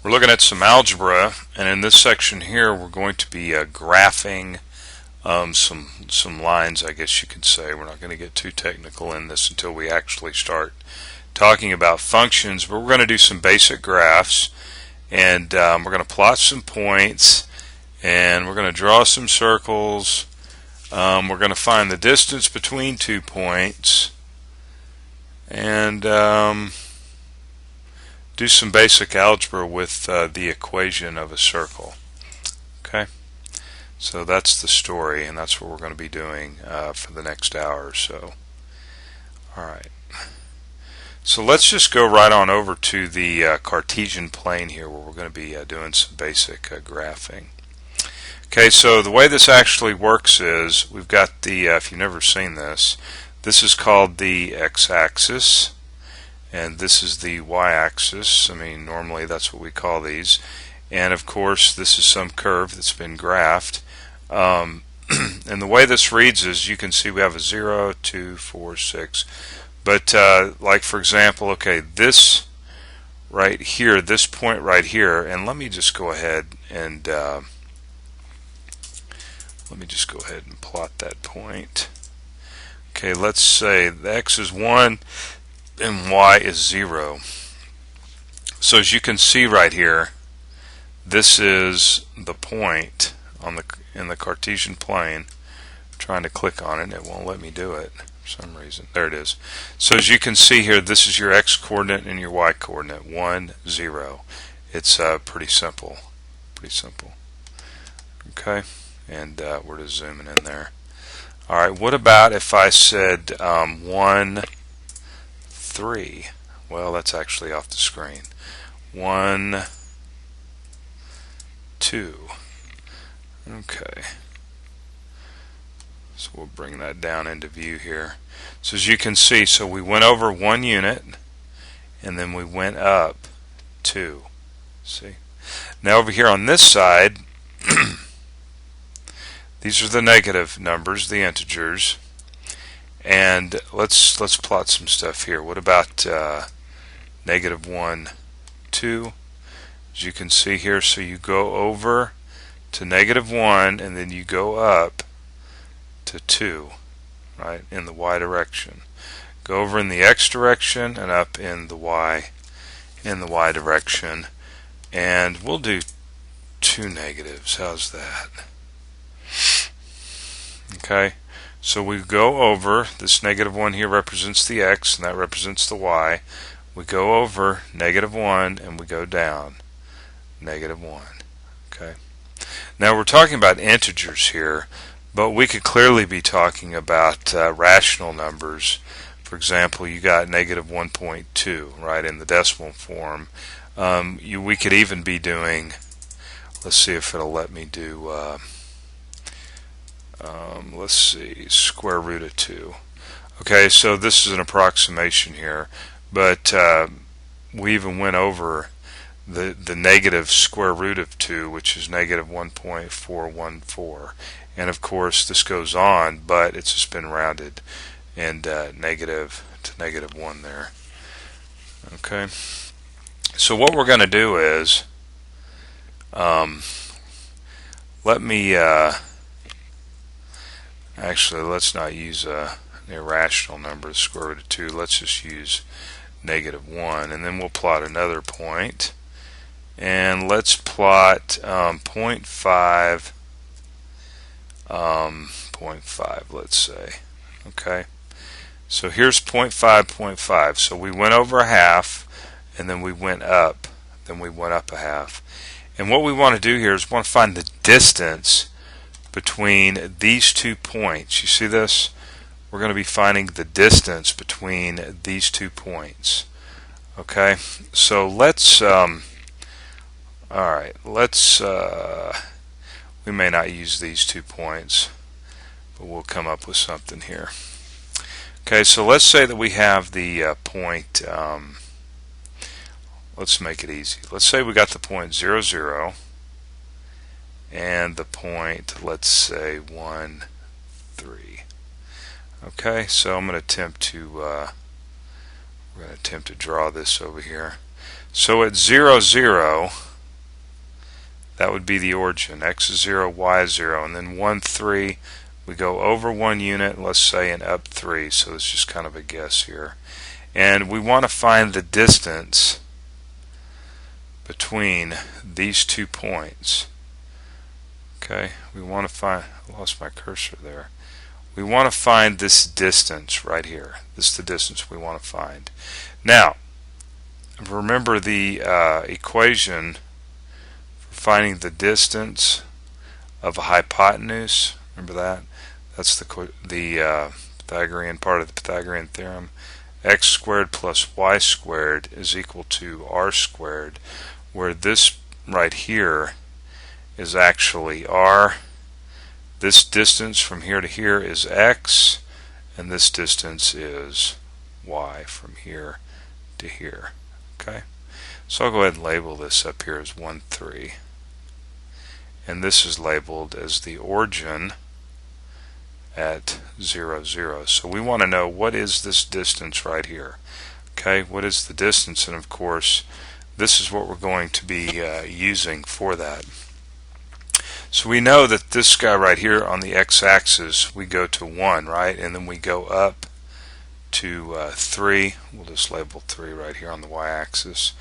We're looking at some algebra, and in this section here we're going to be graphing some lines, I guess you could say. We're not going to get too technical in this until we actually start talking about functions, but we're going to do some basic graphs, and we're going to plot some points, and we're going to draw some circles. We're going to find the distance between 2 points, and do some basic algebra with the equation of a circle. Okay, so that's the story, and that's what we're going to be doing for the next hour or so. Alright, so let's just go right on over to the Cartesian plane here, where we're going to be doing some basic graphing. Okay, so the way this actually works is we've got the, if you've never seen this, this is called the x-axis, and this is the y-axis. I mean, normally that's what we call these. And of course, this is some curve that's been graphed. And the way this reads is, you can see we have a 0, 2, 4, 6. But like for example, okay, this right here, this point right here, and let me just go ahead and plot that point. Okay, let's say the x is 1 and y is 0. So as you can see right here, this is the point on in the Cartesian plane. I'm trying to click on it and it won't let me do it for some reason. There it is. So as you can see here, this is your x coordinate and your y coordinate, 1, 0. It's pretty simple. Okay, and we're just zooming in there. Alright, what about if I said 1, 3? Well, that's actually off the screen. 1, 2. Okay, so we'll bring that down into view here. So as you can see, so we went over 1 unit and then we went up 2. See? Now over here on this side, these are the negative numbers, the integers. And let's plot some stuff here. What about negative 1, 2? As you can see here, so you go over to negative 1 and then you go up to 2, right, in the y direction. Go over in the x direction and up in the y direction. And we'll do 2 negatives. How's that? Okay. So we go over, this negative 1 here represents the x and that represents the y. We go over negative 1 and we go down negative 1. Okay. Now we're talking about integers here, but we could clearly be talking about rational numbers. For example, you got negative 1.2, right, in the decimal form. We could even be doing, let's see if it'll let me do, let's see, square root of 2. Okay, so this is an approximation here, but we even went over the negative square root of 2, which is negative 1.414. And of course this goes on, but it's just been rounded and negative to negative 1 there. Okay, so what we're going to do is let me actually, let's not use an irrational number, the square root of 2. Let's just use negative 1, and then we'll plot another point. And let's plot 0.5, 0.5, let's say. Okay, so here's 0.5, 0.5. So we went over a half, and then we went up, a half. And what we want to do here is we want to find the distance between these 2 points. You see this? We're going to be finding the distance between these 2 points. Okay, so let's alright, let's we may not use these 2 points, but we'll come up with something here. Okay, so let's say that we have the point, let's make it easy. Let's say we got the point 0, 0 and the point, let's say 1, 3. Okay, so I'm going to attempt to draw this over here. So at 0, 0, That would be the origin. X is 0, y is 0, and then 1, 3. We go over 1 unit, let's say, and up 3. So it's just kind of a guess here. And we want to find the distance between these 2 points. Okay, we want to find, I lost my cursor there. We want to find this distance right here. This is the distance we want to find. Now, remember the equation for finding the distance of a hypotenuse. Remember that? That's the Pythagorean part of the Pythagorean theorem. X squared plus y squared is equal to r squared, where this right here is actually r. This distance from here to here is x, and this distance is y from here to here. Okay, so I'll go ahead and label this up here as 1, 3, and this is labeled as the origin at 0, 0. So we want to know, what is this distance right here? Okay, what is the distance? And of course, this is what we're going to be using for that. So we know that this guy right here on the x-axis, we go to 1, right? And then we go up to 3. We'll just label 3 right here on the y-axis.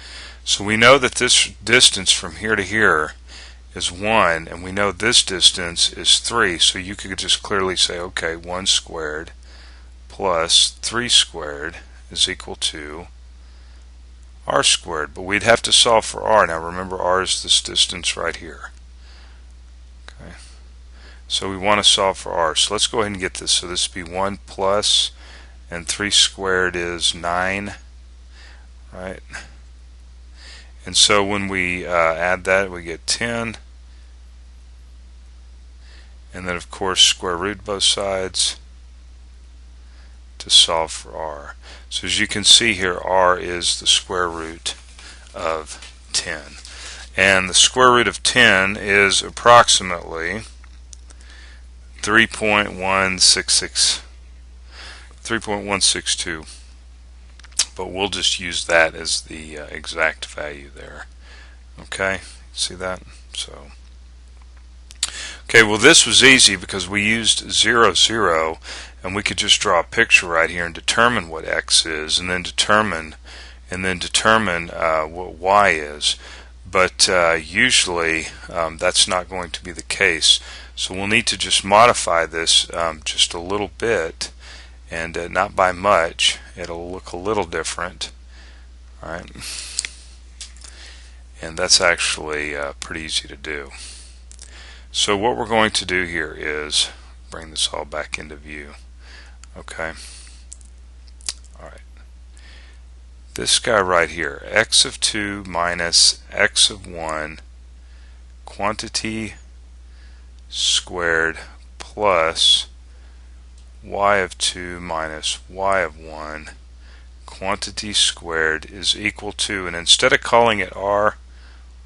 So we know that this distance from here to here is 1, and we know this distance is 3. So you could just clearly say, okay, 1 squared plus 3 squared is equal to r squared. But we'd have to solve for r. Now remember, r is this distance right here. Okay, so we want to solve for r. So let's go ahead and get this. So this would be 1 plus, and 3 squared is 9, right? And so when we add that, we get 10. And then of course square root both sides to solve for r. So as you can see here, r is the square root of 10. And the square root of 10 is approximately 3.162. But we'll just use that as the exact value there. Okay, see that? So okay, well this was easy because we used 0, 0, and we could just draw a picture right here and determine what x is, and then determine what y is. But usually that's not going to be the case. So we'll need to just modify this just a little bit, and not by much. It'll look a little different. All right, and that's actually pretty easy to do. So what we're going to do here is bring this all back into view. Okay. All right. This guy right here, x of 2 minus x of 1, quantity squared plus y of 2 minus y of 1, quantity squared is equal to, and instead of calling it r,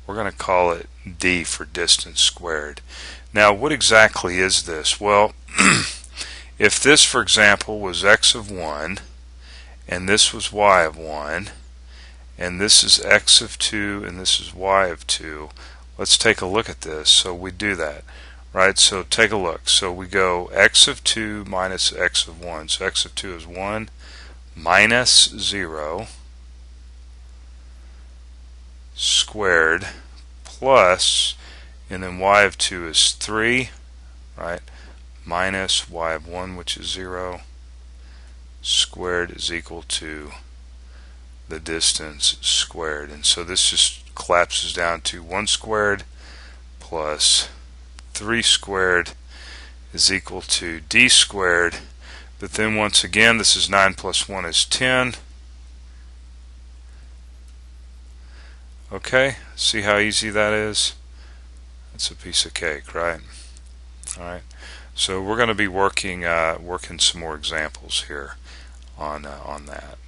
we're going to call it d for distance squared. Now what exactly is this? Well, if this, for example, was x of 1, and this was y of 1, and this is x of 2, and this is y of 2, let's take a look at this. So we do that, right? So take a look. So we go x of 2 minus x of 1. So x of 2 is 1 minus 0 squared plus, and then y of 2 is 3, right, minus y of 1, which is 0, squared is equal to the distance squared. And so this just collapses down to 1 squared plus 3 squared is equal to d squared. But then once again, this is 9 plus 1 is 10. Okay, see how easy that is? It's a piece of cake, right? Alright, so we're going to be working some more examples here on that.